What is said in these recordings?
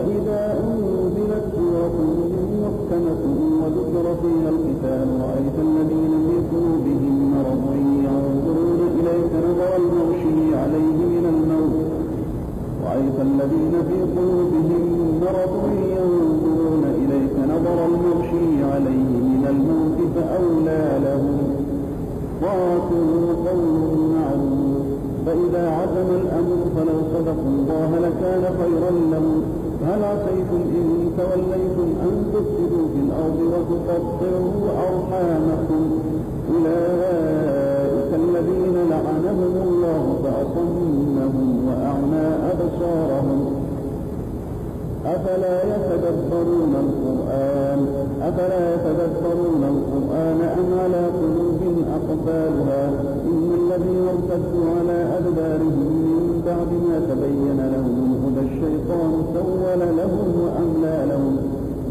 وإذا أنزلت سورة محكمة وذكر فيها القتال رأيت الذين في قلوبهم مرض ينظرون إليك نظر المغشي عليه من الموت فأولى لهم طاعة وقول معروف فإذا عزم الأمر فلو صدقوا الله لكان خيرا لهم هل عسيتم إن توليتم أن تفسدوا في الأرض وتقطعوا أرحامكم أولئك الذين لعنهم الله فأصمهم وأعمى أبصارهم أفلا يتدبرون القرآن أم على قلوب أقفالها إن الذين ارتدوا على أدبارهم من بعد ما تبين لهم هدى الشيطان سول لهم وأملى لهم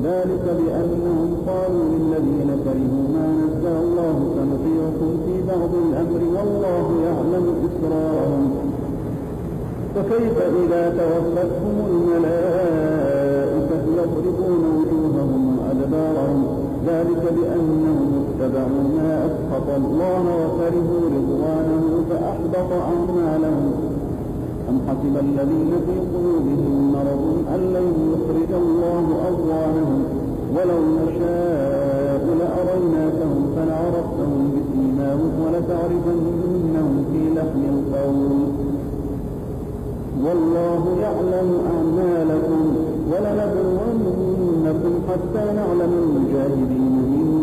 ذلك بأنهم قالوا للذين كرهوا ما نزل الله سنطيعكم في بعض الأمر والله يعلم إسرارهم فكيف إذا توفتهم الملائكة يضربون وجوههم وأدبارهم ذلك بأنهم اتبعوا ما أسخط الله وكرهوا رضوانه فأحبط أعمالهم أم حسب الذين في قلوبهم مرض أن لن يخرج الله أضغانهم ولو نشاء لأريناكهم فلعرفتهم بسيماهم ولتعرفنهم في لحن القول والله يعلم أعمالكم ولنبلونكم حتى نعلم المجاهدين